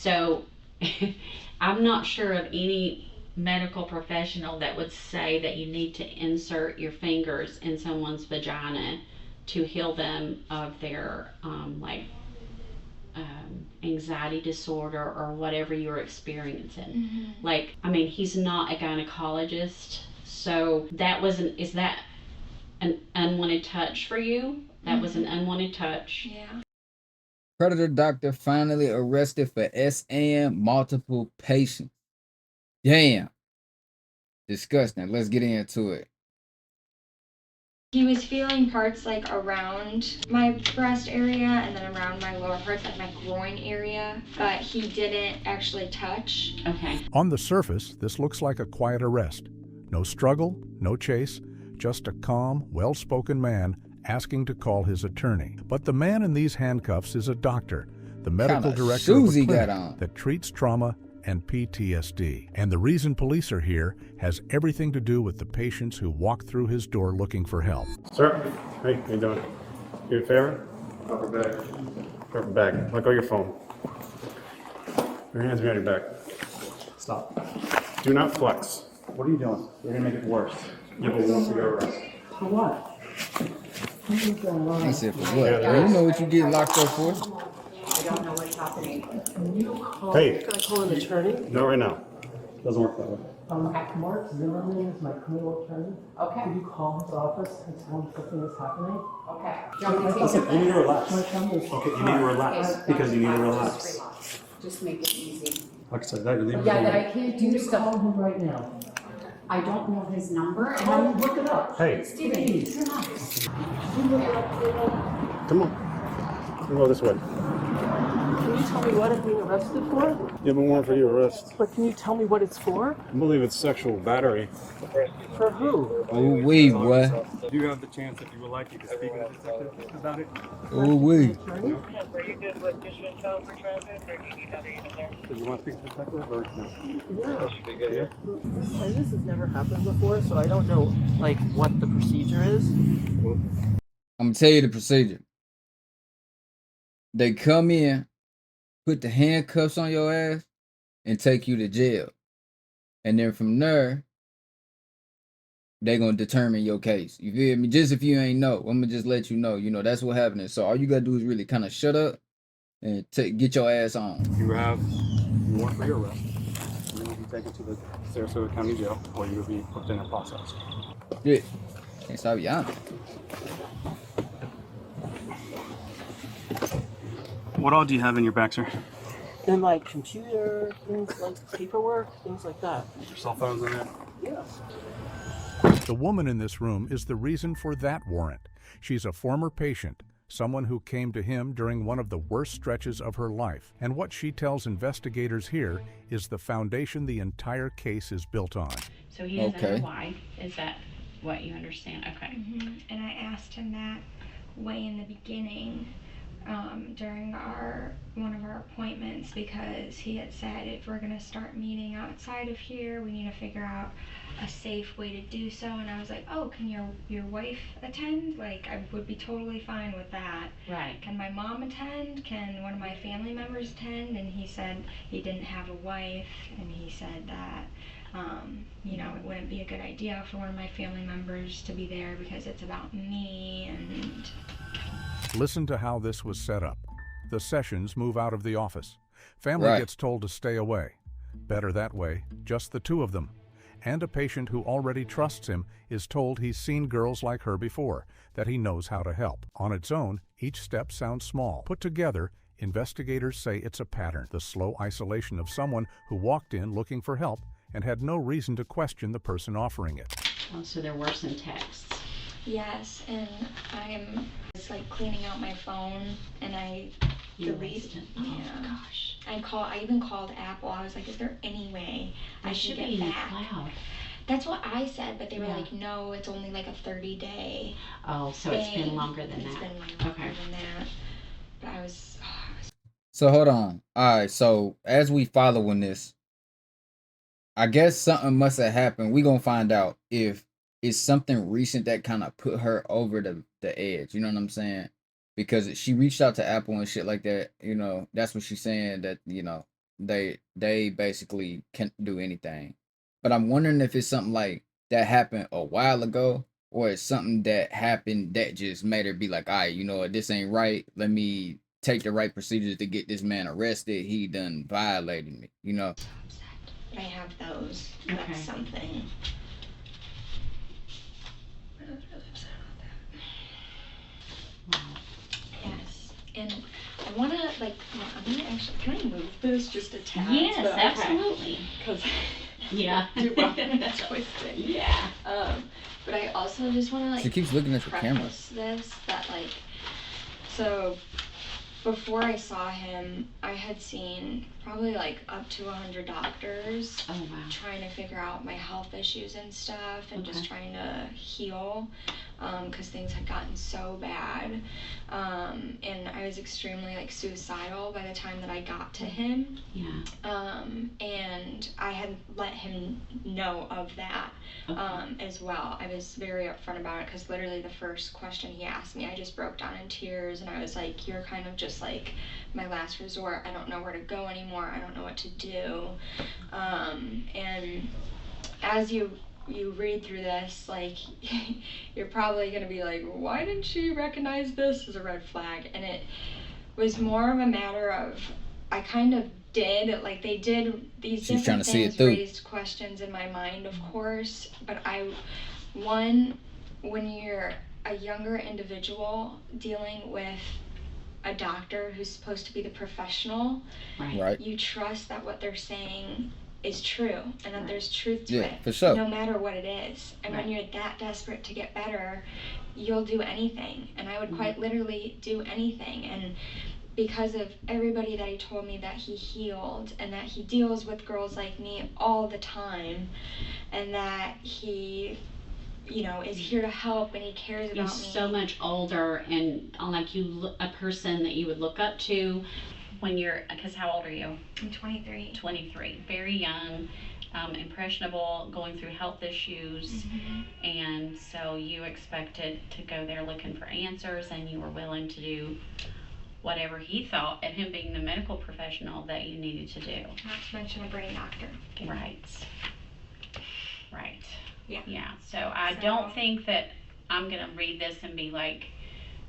So I'm not sure of any medical professional that would say that you need to insert your fingers in someone's vagina to heal them of their anxiety disorder or whatever you're experiencing. Like, I mean, he's not a gynecologist, so that wasn't. Is that an unwanted touch for you? That was an unwanted touch. Yeah. Predator doctor finally arrested for SM multiple patients. Damn. Disgusting. Let's get into it. He was feeling parts like around my breast area and then around my lower parts, like my groin area, but he didn't actually touch. Okay. On the surface, this looks like a quiet arrest. No struggle, no chase, just a calm, well-spoken man asking to call his attorney. But the man in these handcuffs is a doctor, the medical director of a clinic that treats trauma and PTSD. And the reason police are here has everything to do with the patients who walk through his door looking for help. Sir, hey, how you doing? You a favor? Upper back. Upper back. Let go of your phone. Your hands behind your back. Stop. Do not flex. What are you doing? You're gonna make it worse. You have a warrant for your arrest. For what? He said, for what? You know what you get locked up for? I don't know what's happening. Can you call, Hey. can I call an attorney? Not right now. Doesn't work that way. Mark Zimmerman is my criminal attorney. Okay. Could you call his office and tell him something is happening? Okay. Do you want me to take Listen, you need to relax. My family is Okay, you need to relax. Because you need to relax. Just relax. Just make it easy. Like I said, that you leave Yeah, that it I can't do Call stuff. him right now. I don't know his number. And Call I'm him, look it up. Hey, Steven, Please. you're nice. come on. We'll go this way. Can you tell me what I'm being arrested for? You have a warrant for your arrest. But can you tell me what it's for? I believe it's sexual battery. For who? Oh, wee, boy. Do you have the chance, if you would like, you can speak with the detective about it? Oh, wee. Attorney? Are you good with just one child for transit, or do you need other unit there? Do you want to speak to the detective or no? Yeah. This has never happened before, so I don't know, like, what the procedure is. I'm gonna tell you the procedure. They come in, put the handcuffs on your ass, and take you to jail. And then from there, they gonna determine your case. You feel me? Just if you ain't know, I'm gonna just let you know. You know, that's what happening. So all you gotta do is really kind of shut up and get your ass on. You have a warrant for your arrest. You will be taken to the Sarasota County Jail, or you will be put in a process. Yeah. Can't stop yawning. What all do you have in your back, sir? And, like, computer, things like paperwork, things like that. Your cell phones in there? Yeah. The woman in this room is the reason for that warrant. She's a former patient, someone who came to him during one of the worst stretches of her life. And what she tells investigators here is the foundation the entire case is built on. So he doesn't know why. Is that what you understand? Okay. And I asked him that way in the beginning, during one of our appointments, because he had said if we're gonna start meeting outside of here, we need to figure out a safe way to do so. And I was like, oh, can your wife attend? Like, I would be totally fine with that. Right. Can my mom attend? Can one of my family members attend? And he said he didn't have a wife, and he said that it wouldn't be a good idea for one of my family members to be there because it's about me. And Listen to how this was set up. The Sessions move out of the office. Family gets told to stay away. Better that way, just the two of them. And a patient who already trusts him is told he's seen girls like her before, that he knows how to help. On its own, each step sounds small. Put together, investigators say it's a pattern, the slow isolation of someone who walked in looking for help and had no reason to question the person offering it. Oh, so there were some texts. yes, and I'm just like cleaning out my phone, and I deleted. Oh Yeah. gosh. I even called Apple. I was like, is there any way I It should should get be in the back? cloud. That's what I said, but they were Yeah. like, no, it's only like a 30-day Oh, so it's been thing. longer than It's that. been longer Okay. than that. But I was So hold on. All right. So as we following this, I guess something must have happened. We gonna find out if it's something recent that kind of put her over the edge. You know what I'm saying? Because she reached out to Apple and shit like that. You know, that's what she's saying. That they basically can't do anything. But I'm wondering if it's something like that happened a while ago, or it's something that happened that just made her be like, all right, you know what, this ain't right. Let me take the right procedures to get this man arrested. He done violated me, you know. I have those. Okay. That's something. I was really upset about that. Wow. Yes. And I want to, like, I'm going to actually, can I move this just a tad? Yes, So, absolutely. Because Yeah. I do want to twist it. Yeah. But I also just want to, like, She keeps looking at the camera. preface this, that, like, so before I saw him, I had seen probably like up to 100 doctors. Oh, wow. Trying to figure out my health issues and stuff, and just trying to heal, because things had gotten so bad, and I was extremely like suicidal by the time that I got to him. Yeah. And I had let him know of that. As well. I was very upfront about it, because literally the first question he asked me, I just broke down in tears, and I was like, you're kind of just like my last resort. I don't know where to go anymore. I don't know what to do. And as you read through this, like, you're probably going to be like, why didn't she recognize this as a red flag? And it was more of a matter of, I kind of did, like, they did these different things, raised questions in my mind, of course, but when you're a younger individual dealing with a doctor who's supposed to be the professional, right, you trust that what they're saying is true, and that there's truth to it, for sure, no matter what it is. And when you're that desperate to get better, you'll do anything, and I would quite literally do anything. And because of everybody that he told me that he healed, and that he deals with girls like me all the time, and that he, you know, is here to help, and he cares about me. He's so much older, and like a person that you would look up to when you're, because how old are you? I'm 23. 23, very young, impressionable, going through health issues, and so you expected to go there looking for answers, and you were willing to do whatever he thought, and him being the medical professional, that you needed to do. Not to mention a brain doctor. Right. Right. Yeah. So I don't think that I'm going to read this and be like,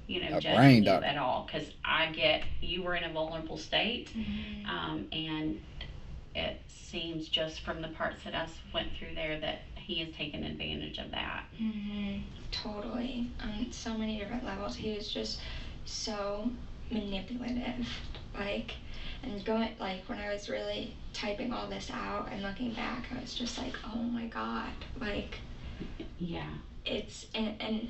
you know, a judging you at all, because I get you were in a vulnerable state, and it seems just from the parts that I went through there that he has taken advantage of that. Totally. On so many different levels. He was just so manipulative, like, and going, like, when I was really typing all this out and looking back, I was just like, oh my god, like, yeah, it's, and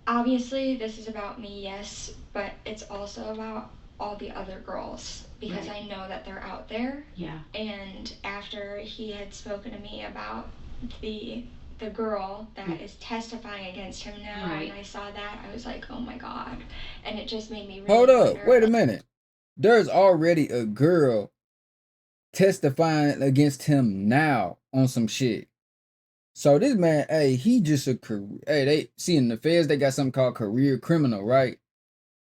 obviously this is about me, yes, but it's also about all the other girls, because I know that they're out there. Yeah. And after he had spoken to me about the girl that is testifying against him now, and I saw that, I was like, oh my god. And it just made me really Hold up, wonder, wait a minute. There's already a girl testifying against him now on some shit. So this man, hey, he just they see in the feds, they got something called career criminal, right?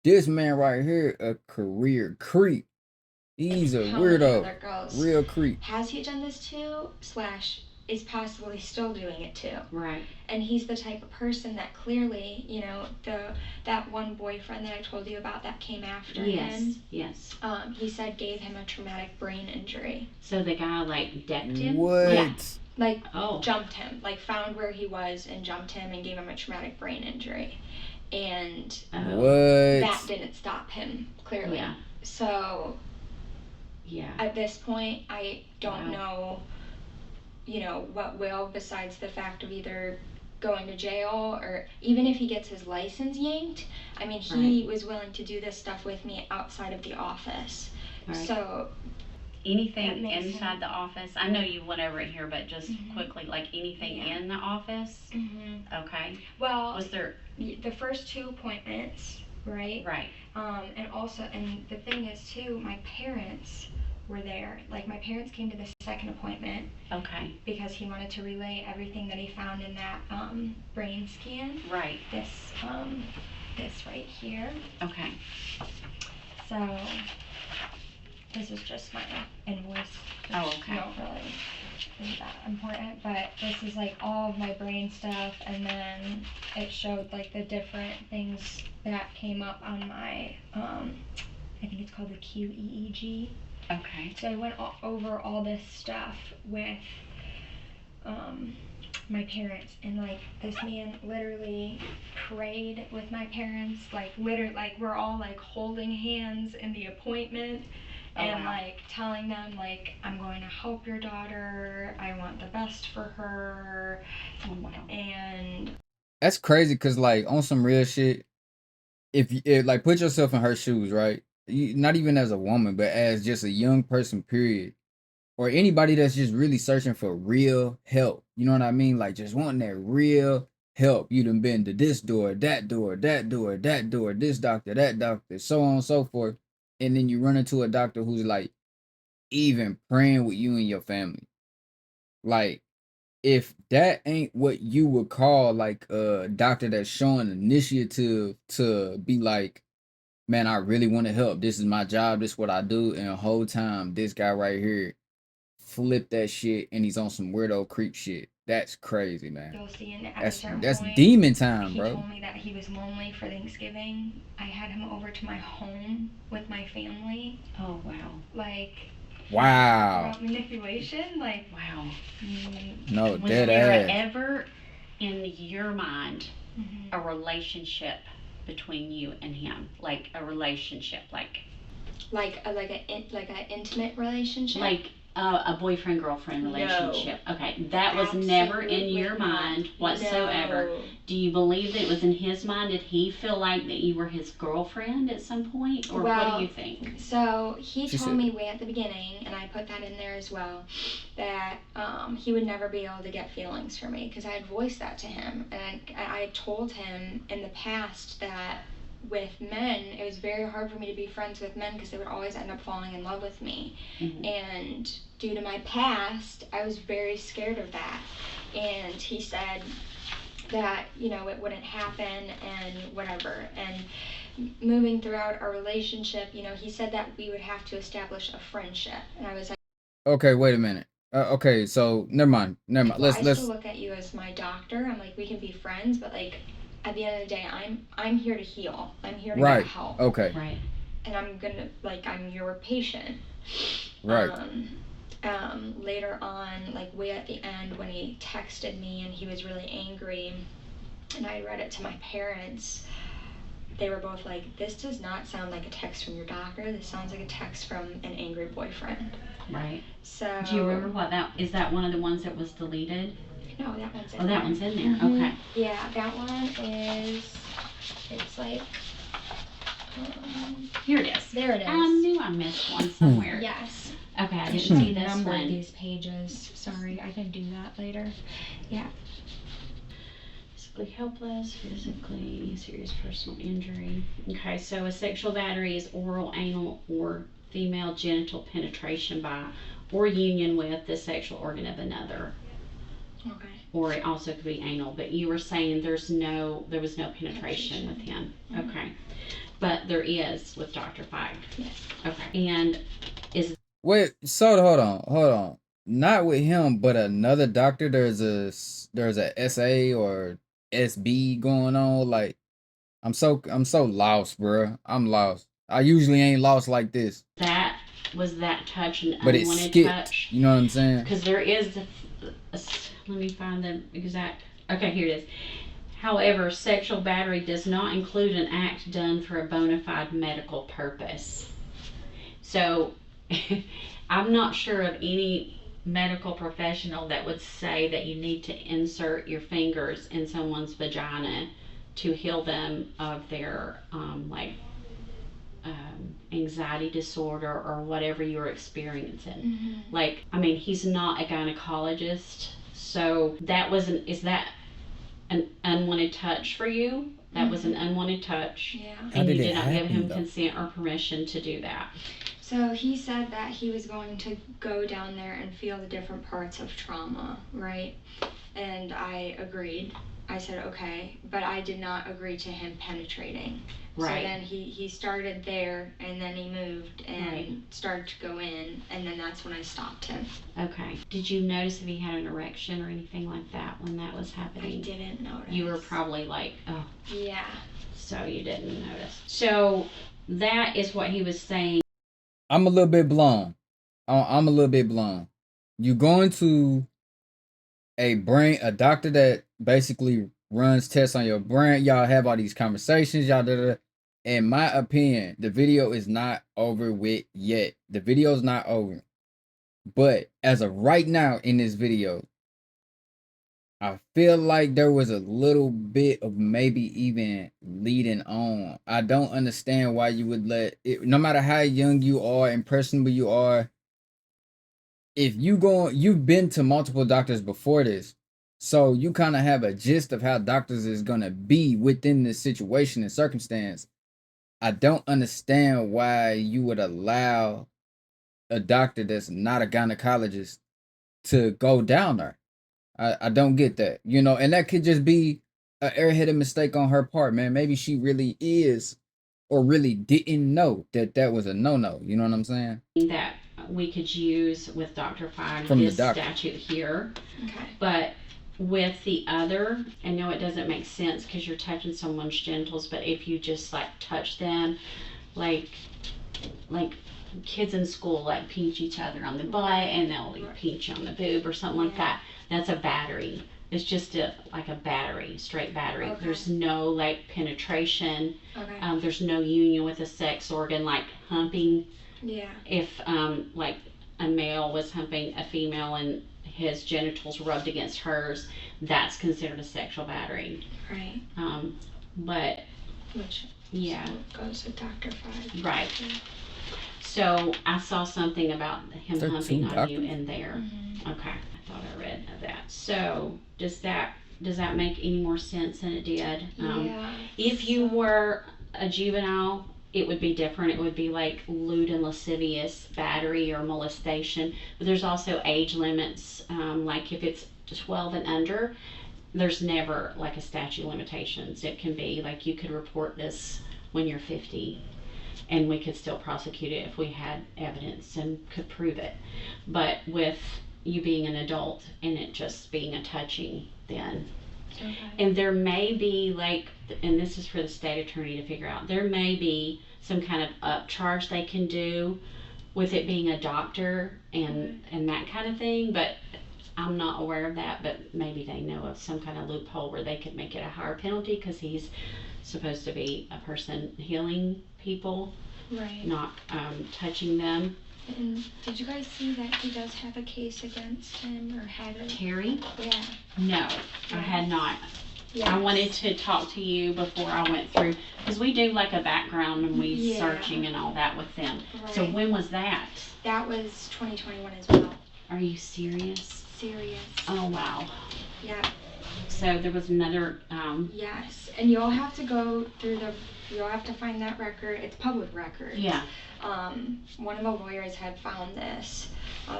This man right here, a career creep. He's a weirdo, real creep. Has he done this too? / is possibly still doing it too. Right. And he's the type of person that clearly, you know, that one boyfriend that I told you about that came after him. Yes. He said gave him a traumatic brain injury. So the guy like decked him? What? Yeah. Like jumped him, like found where he was and jumped him and gave him a traumatic brain injury. And that didn't stop him, clearly. Yeah. So at this point, I don't know, you know, what will, besides the fact of either going to jail, or even if he gets his license yanked. I mean, he was willing to do this stuff with me outside of the office. So anything inside the office? I know you went over it here, but just quickly, like anything in the office? Okay. Well, was there the first 2 appointments, right? Right. And also, and the thing is too, my parents were there. Like, my parents came to the second appointment. Okay. Because he wanted to relay everything that he found in that brain scan. Right. This right here. Okay. So this is just my invoice. Oh, which okay. Not really isn't that important, but this is like all of my brain stuff, and then it showed like the different things that came up on my, I think it's called the QEEG. Okay. So I went over all this stuff with my parents, and like this man literally prayed with my parents, like literally, like we're all like holding hands in the appointment. And wow. like telling them like, I'm going to help your daughter, I want the best for her. Oh, wow. And That's crazy, cause like on some real shit, if like put yourself in her shoes, right? Not even as a woman, but as just a young person, period, or anybody that's just really searching for real help. You know what I mean? Like just wanting that real help. You done been to this door, that door, that door, that door, this doctor, that doctor, so on and so forth. And then you run into a doctor who's like even praying with you and your family. Like, if that ain't what you would call like a doctor that's showing initiative to be like, man, I really want to help. This is my job. This is what I do. And the whole time, this guy right here flip that shit and he's on some weirdo creep shit. That's crazy, man. you'll see, and at a certain That's point, demon time, he bro. told me that he was lonely for Thanksgiving. I had him over to my home with my family. Oh, wow. Like, Wow. manipulation, like, Wow. No, Was dead there ass. ever in your mind mhm. a relationship between you and him? Like a relationship, like a intimate relationship. like a boyfriend girlfriend No. relationship. Okay, that was never in your Absolutely not. mind whatsoever. No. Do you believe that it was in his mind? Did he feel like that you were his girlfriend at some point, or what Well, do you think? So he She told said- me way at the beginning, and I put that in there as well, that he would never be able to get feelings for me because I had voiced that to him, and I had told him in the past that with men, it was very hard for me to be friends with men because they would always end up falling in love with me. Mhm. And due to my past, I was very scared of that. And he said that, you know, it wouldn't happen and whatever. And moving throughout our relationship, you know, he said that we would have to establish a friendship. And I was like, Okay, wait a minute. Okay, so never mind. well, Let's I still look at you as my doctor. I'm like, we can be friends, but like, at the end of the day, I'm here to heal. I'm here to right. get help. Okay. Right. And I'm gonna, like, I'm your patient. Right. Later on, like way at the end when he texted me and he was really angry, and I read it to my parents, they were both like, this does not sound like a text from your doctor. This sounds like a text from an angry boyfriend. Right. So. Do you remember what that is? That one of the ones that was deleted? No, that one's in Oh, there. that one's in there. Mhm. Okay. Yeah, that one is. It's like. Here it is. There it is. I knew I missed one somewhere. Yes. Okay, I I didn't should see this number one. these pages. Sorry, I can do that later. Yeah. Physically helpless, physically serious personal injury. Okay, so a sexual battery is oral, anal, or female genital penetration by or union with the sexual organ of another. Okay. Or it also could be anal, but you were saying there was no penetration with him. Mhm. Okay. But there is with Dr. Pike. Yes. Okay. And is Wait, so hold on. Not with him, but another doctor. There's a SA or SB going on. Like, I'm so lost, bro. I'm lost. I usually ain't lost like this. that touch an But it unwanted skipped. touch? You know what I'm saying? Because there is let me find the exact. Okay, here it is. However, sexual battery does not include an act done for a bona fide medical purpose. So, I'm not sure of any medical professional that would say that you need to insert your fingers in someone's vagina to heal them of their anxiety disorder or whatever you're experiencing. Mm-hmm. Like, I mean, he's not a gynecologist, so is that an unwanted touch for you? That was an unwanted touch. Yeah. How And did you it did not give happen, him though? consent or permission to do that. So he said that he was going to go down there and feel the different parts of trauma, right? And I agreed. I said, okay, but I did not agree to him penetrating. Right. So then he started there, and then he moved and Right. started to go in, and then that's when I stopped him. Okay. Did you notice if he had an erection or anything like that when that was I happening? didn't notice. You were probably like, oh, Yeah. so you didn't notice. So that is what he was saying. I'm a little bit blown. I'm a little bit blown. You going to a doctor that basically runs tests on your brain. Y'all have all these conversations. Y'all da. In my opinion, the video is not over with yet. The video is not over. But as of right now in this video, I feel like there was a little bit of maybe even leading on. I don't understand why you would let it, no matter how young you are, impressionable you are, if you've been to multiple doctors before this, so you kind of have a gist of how doctors is gonna be within this situation and circumstance. I don't understand why you would allow a doctor that's not a gynecologist to go down there. I don't get that, and that could just be an airheaded mistake on her part, man. Maybe she really is or really didn't know that that was a no-no. You know what I'm saying? That we could use with Dr. Fine, From the this doctor. statute here. Okay. But with the other, I know it doesn't make sense because you're touching someone's genitals, but if you just like touch them, like kids in school like pinch each other on the butt and they'll pinch you on the boob or something like that, that's a battery. It's just like a battery, straight battery. Okay. There's no like penetration. Okay. There's no union with a sex organ like humping. Yeah. If like a male was humping a female and his genitals rubbed against hers, that's considered a sexual battery. Right. But Which yeah, goes with Dr. Five. right. So I saw something about him There are humping two on doctors? you in there. Mm-hmm. Okay, I thought I read of that. So does that make any more sense than it did? Yeah. If you were a juvenile, it would be different. It would be like lewd and lascivious battery or molestation. But there's also age limits. Like if it's 12 and under, there's never like a statute of limitations. It can be like you could report this when you're 50 and we could still prosecute it if we had evidence and could prove it. But with you being an adult and it just being a touching, then Okay. and there may be like, and this is for the state attorney to figure out, there may be some kind of upcharge they can do with it being a doctor and that kind of thing, but I'm not aware of that. But maybe they know of some kind of loophole where they could make it a higher penalty because he's supposed to be a person healing people, Right. not touching them. And did you guys see that he does have a case against him or had a? Terry? Yeah. No, I had not. Yeah. I wanted to talk to you before I went through, because we do like a background and we Yeah. searching and all that with them. So Right. when was that? That was 2021 as well. Are you serious? Serious. Oh wow. Yeah. So there was another, Yes. And you'll have to go through you'll have to find that record. It's public record. yeah. One of the lawyers had found this.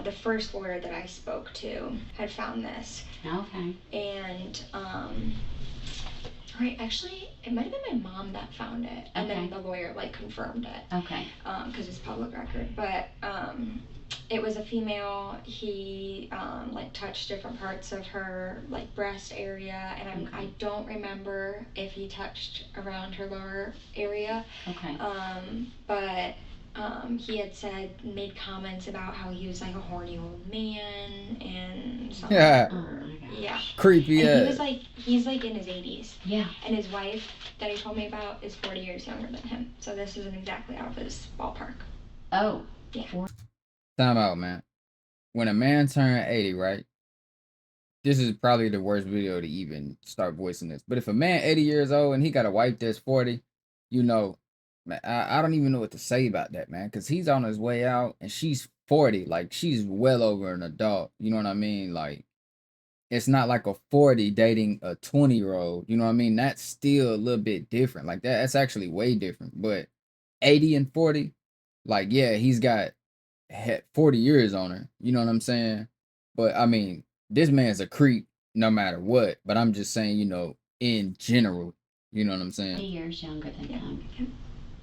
The first lawyer that I spoke to had found this. Okay. And, right, actually, it might have been my mom that found it. And then Okay. the lawyer, like, confirmed it. Okay. Because it's public record. But, it was a female. He, like, touched different parts of her, like, breast area. And I don't remember if he touched around her lower area. Okay. But he had made comments about how he was like a horny old man and something. Yeah. Oh my gosh. Yeah. Creepy And ass. he's like in his 80s. Yeah. And his wife that he told me about is 40 years younger than him. So this isn't exactly out of his ballpark. Oh. Yeah. Time out, man. When a man turned 80, right? This is probably the worst video to even start voicing this. But if a man 80 years old and he got a wife that's 40, man, I don't even know what to say about that, man. Because he's on his way out and she's 40. Like, she's well over an adult. You know what I mean? Like, it's not like a 40 dating a 20-year-old. You know what I mean? That's still a little bit different. Like, that's actually way different. But 80 and 40, like, yeah, he's got 40 years on her. You know what I'm saying? But, I mean, this man's a creep. no matter what. But I'm just saying, you know, in general, you know what I'm 3 saying? years younger than him.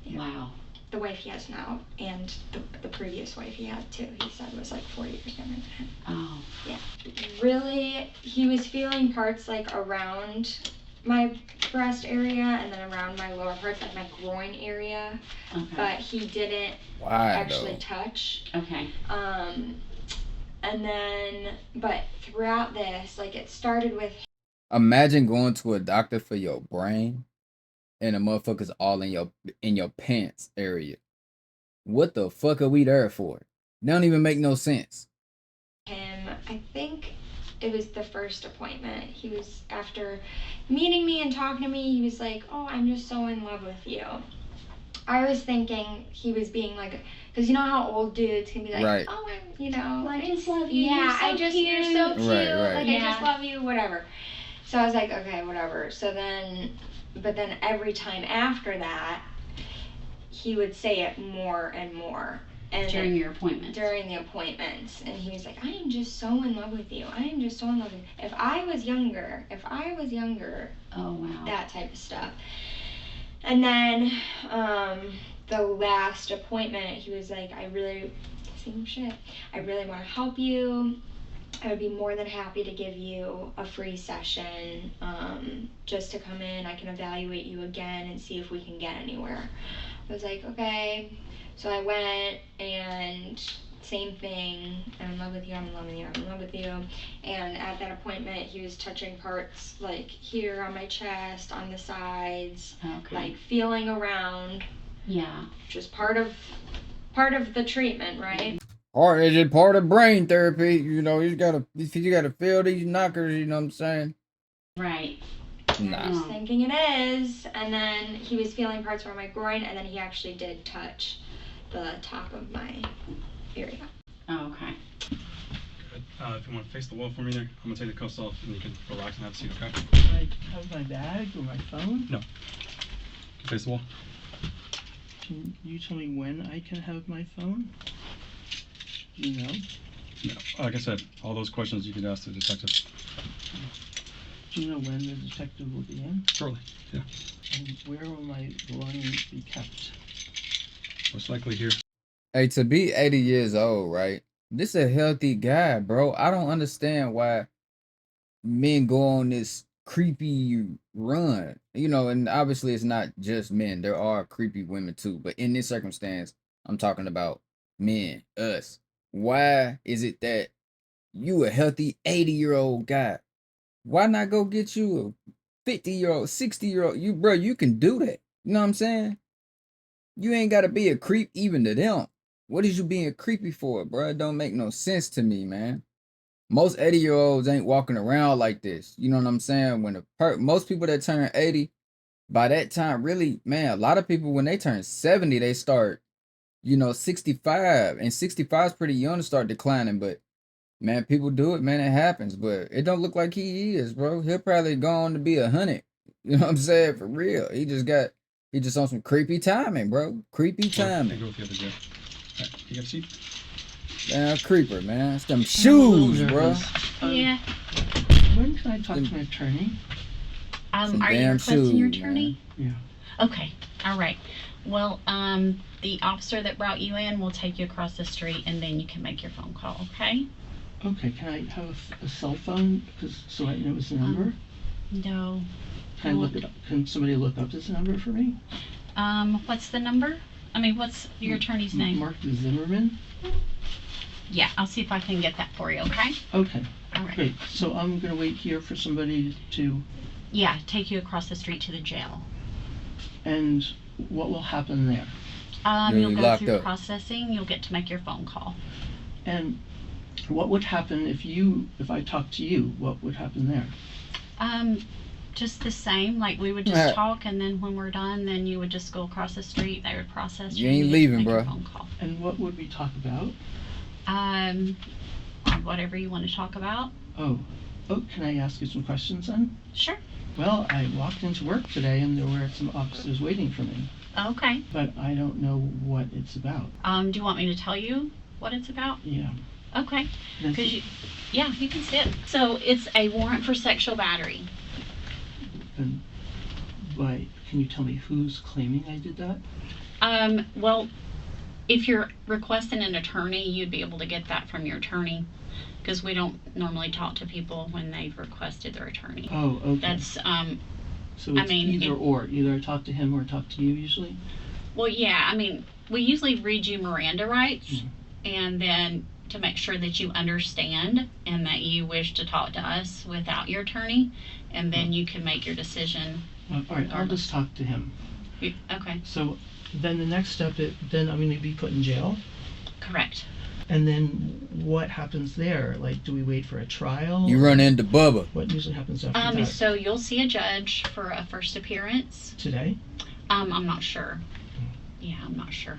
Yeah. Wow. The wife he has now and the previous wife he had too, he said was like 4 years younger than him. Oh. Yeah. Really, he was feeling parts like around my breast area and then around my lower parts, like my groin area, Okay. but he didn't Why actually though? touch. Okay. And then, but throughout this, like it started with Imagine going to a doctor for your brain, and the motherfuckers all in your pants area. What the fuck are we there for? Don't even make no sense. him, I think it was the first appointment. He was, after meeting me and talking to me, he was like, oh, I'm just so in love with you. I was thinking he was being like, because you know how old dudes can be like, Right. oh, you know, I just love you. yeah, You're so you're so cute. cute. Right. Like, Yeah. I just love you, whatever. So I was like, okay, whatever. So then, but then every time after that, he would say it more and more. And During your appointment. during the appointments, and he was like, I am just so in love with you. I am just so in love with you. If I was younger, Oh, wow. that type of stuff. And then the last appointment, he was like, same shit. I really want to help you. I would be more than happy to give you a free session just to come in. I can evaluate you again and see if we can get anywhere. I was like, okay. So I went, and same thing. I'm in love with you, I'm in love with you, I'm in love with you. And at that appointment, he was touching parts like here on my chest, on the sides, Okay. like feeling around. Yeah. Just part of the treatment, right? Or is it part of brain therapy? You know, you gotta feel these knockers, you know what I'm saying? Right. I Nah. was thinking it is. And then he was feeling parts around my groin, and then he actually did touch the top of my area. Oh, okay. Good. If you want to face the wall for me there, I'm going to take the cuffs off and you can relax and have a seat, okay? Can I have my bag or my phone? No. Face the wall. Can you tell me when I can have my phone? Do you know? No. Like I said, all those questions you could ask the detective. Do you know when the detective will be in? Shortly, yeah. And where will my belongings be kept? Most likely here. Hey, to be 80 years old, right? This a healthy guy, bro. I don't understand why men go on this creepy run. You know, and obviously it's not just men. There are creepy women too. But in this circumstance, I'm talking about men, us. Why is it that you a healthy 80-year-old guy? Why not go get you a 50-year-old, 60-year-old? You can do that. You know what I'm saying? You ain't gotta be a creep even to them. What is you being creepy for, bro? It don't make no sense to me, man. Most 80-year-olds ain't walking around like this. You know what I'm saying? When most people that turn 80, by that time, really, man, a lot of people when they turn 70, they start, 65, and 65 is pretty young to start declining. But man, people do it, man. It happens, but it don't look like he is, bro. He'll probably go on to be 100. You know what I'm saying? For real. He just on some creepy timing, bro. Creepy timing. Go with the other jet. Right, you got a seat? Damn creeper, man. It's them shoes, bro. Yeah. When can I talk to my attorney? Some Are you damn requesting your shoes, attorney? Yeah. Okay. All right. Well, the officer that brought you in will take you across the street, and then you can make your phone call. Okay? Okay, can I have a cell phone so I know his number? No. Can I look it up? Can somebody look up this number for me? What's the number? I mean, what's your attorney's name? Mark Zimmerman. Yeah, I'll see if I can get that for you. Okay? Okay. All right. Great. So I'm gonna wait here for somebody to. Yeah, take you across the street to the jail. And what will happen there? You'll go locked through up. processing. You'll get to make your phone call. And what would happen if I talk to you? What would happen there? Just the same. Like we would just talk, and then when we're done, then you would just go across the street. They would process you. You ain't and leaving, make your bro. phone call. And what would we talk about? Whatever you want to talk about. Oh, can I ask you some questions then? Sure. Well, I walked into work today and there were some officers waiting for me, Okay. but I don't know what it's about. Do you want me to tell you what it's about? Yeah. Okay. Because you can sit. So it's a warrant for sexual battery. And why? Can you tell me who's claiming I did that? Well, if you're requesting an attorney, you'd be able to get that from your attorney, because we don't normally talk to people when they've requested their attorney. Oh, okay. That's So it's either or. Either I talk to him or talk to you usually? Well, yeah, I mean, we usually read you Miranda rights, and then to make sure that you understand and that you wish to talk to us without your attorney, and then you can make your decision. All right, I'll just talk to him. Okay. So then the next step, then I'm going to be put in jail? Correct. And then what happens there? Like, do we wait for a trial? You run into Bubba. What usually happens after that? So you'll see a judge for a first appearance. Today? I'm not sure. Yeah, I'm not sure.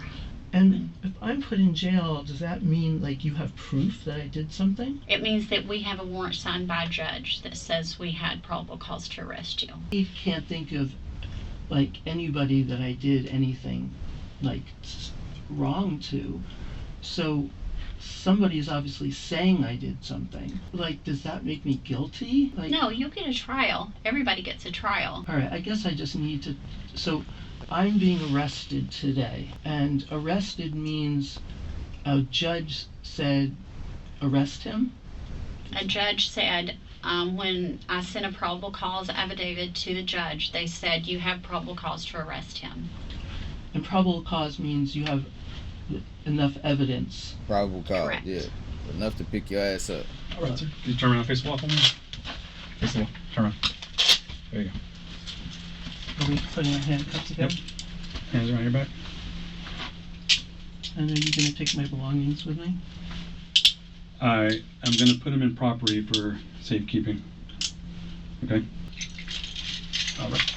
And if I'm put in jail, does that mean, like, you have proof that I did something? It means that we have a warrant signed by a judge that says we had probable cause to arrest you. I can't think of, like, anybody that I did anything, like, wrong to. So somebody's obviously saying I did something. Like, does that make me guilty? Like, No, you'll get a trial. Everybody gets a trial. all right, I guess I just need to. So I'm being arrested today, and arrested means a judge said arrest him. A judge said, when I sent a probable cause affidavit to the judge, they said you have probable cause to arrest him. And probable cause means you have enough evidence. Probable cause, Correct. yeah. Enough to pick your ass up. All right, sir. Can you turn around, face the wall for me? Face the wall. Turn around. There you go. Are we putting our handcuffs again? Yep. Hands around your back. And are you going to take my belongings with me? I am going to put them in property for safekeeping. Okay? All right.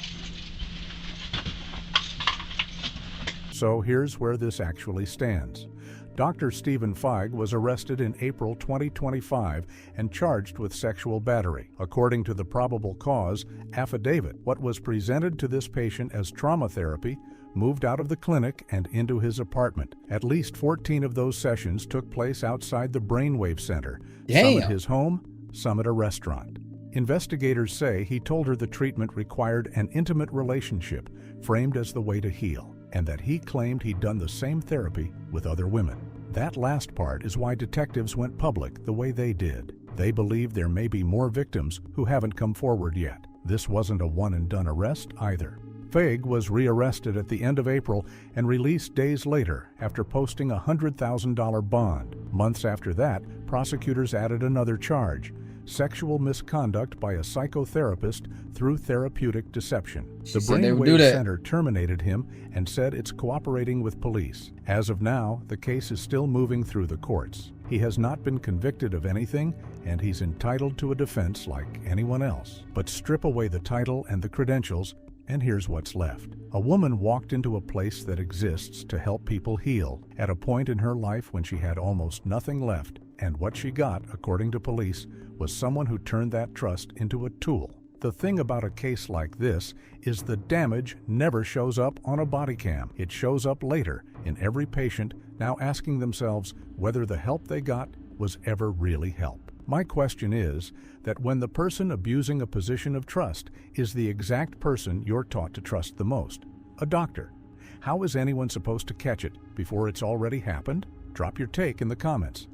So here's where this actually stands. Dr. Stephen Feig was arrested in April 2025 and charged with sexual battery. According to the probable cause affidavit, what was presented to this patient as trauma therapy moved out of the clinic and into his apartment. At least 14 of those sessions took place outside the Brainwave Center, some at his home, some at a restaurant. Investigators say he told her the treatment required an intimate relationship framed as the way to heal, and that he claimed he'd done the same therapy with other women. That last part is why detectives went public the way they did. They believe there may be more victims who haven't come forward yet. This wasn't a one-and-done arrest either. Feig was rearrested at the end of April and released days later after posting a $100,000 bond. Months after that, prosecutors added another charge: sexual misconduct by a psychotherapist through therapeutic deception. The Brainwave Center terminated him and said it's cooperating with police. As of now, the case is still moving through the courts. He has not been convicted of anything, and he's entitled to a defense like anyone else. But strip away the title and the credentials, and here's what's left. A woman walked into a place that exists to help people heal at a point in her life when she had almost nothing left, and what she got, according to police, was someone who turned that trust into a tool. The thing about a case like this is the damage never shows up on a body cam. It shows up later in every patient now asking themselves whether the help they got was ever really help. My question is that when the person abusing a position of trust is the exact person you're taught to trust the most, a doctor, how is anyone supposed to catch it before it's already happened? Drop your take in the comments.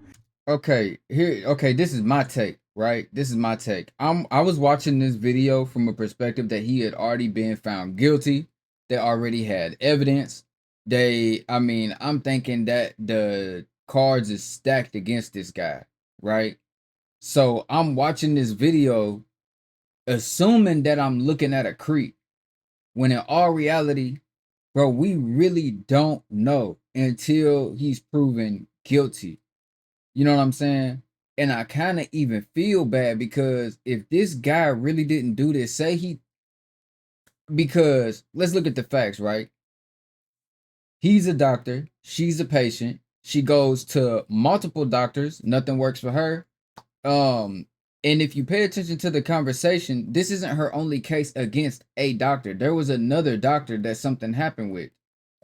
Okay, this is my take, right? This is my take. I was watching this video from a perspective that he had already been found guilty. They already had evidence. I'm thinking that the cards is stacked against this guy, right? So I'm watching this video assuming that I'm looking at a creep, when in all reality, bro, we really don't know until he's proven guilty. You know what I'm saying? And I kind of even feel bad, because if this guy really didn't do this, because let's look at the facts, right? He's a doctor, she's a patient, she goes to multiple doctors, nothing works for her. And if you pay attention to the conversation, this isn't her only case against a doctor. There was another doctor that something happened with.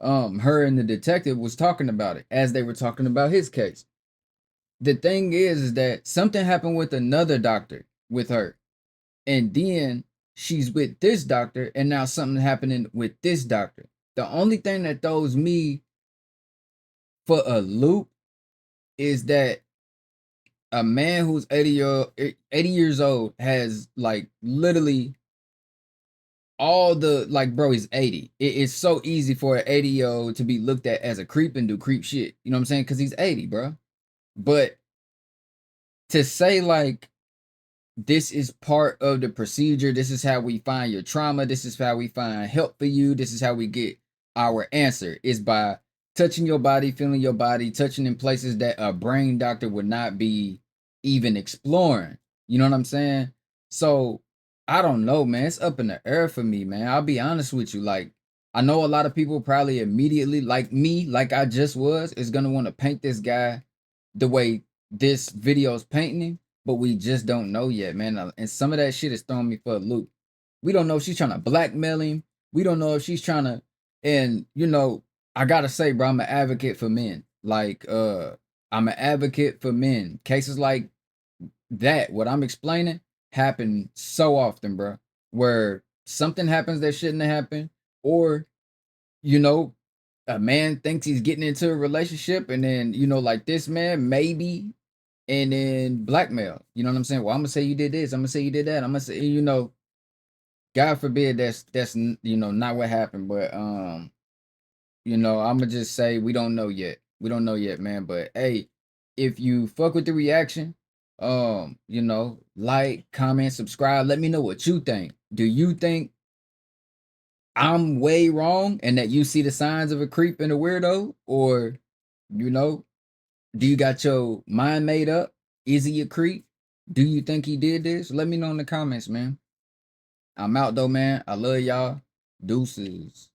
Her and the detective was talking about it as they were talking about his case. the thing is that something happened with another doctor with her, and then she's with this doctor, and now something happening with this doctor. The only thing that throws me for a loop is that a man who's 80 years old has like literally all the like, bro, he's 80. It's so easy for an 80-year-old to be looked at as a creep and do creep shit. You know what I'm saying? Because he's 80, bro. But to say like this is part of the procedure, this is how we find your trauma, this is how we find help for you, this is how we get our answer, is by touching your body, feeling your body, touching in places that a brain doctor would not be even exploring. You know what I'm saying? So I don't know, man. It's up in the air for me, man. I'll be honest with you. Like, I know a lot of people probably immediately, like me, like I just was, is gonna want to paint this guy the way this video is painting him, but we just don't know yet, man. And some of that shit is throwing me for a loop. We don't know if she's trying to blackmail him. We don't know if she's trying to, and you know, I gotta say, bro, I'm an advocate for men. Like, I'm an advocate for men. Cases like that, what I'm explaining, happen so often, bro, where something happens that shouldn't have happened, or you know, a man thinks he's getting into a relationship, and then you know, like this man maybe, and then blackmail. You know what I'm saying? Well, I'm gonna say you did this. I'm gonna say you did that. I'm gonna say, you know, God forbid that's you know not what happened, but you know, I'm gonna just say we don't know yet. We don't know yet, man. But hey, if you fuck with the reaction, you know, like, comment, subscribe. Let me know what you think. Do you think I'm way wrong and that you see the signs of a creep and a weirdo? Or, you know, do you got your mind made up? Is he a creep? Do you think he did this? Let me know in the comments, man. I'm out though, man. I love y'all. Deuces.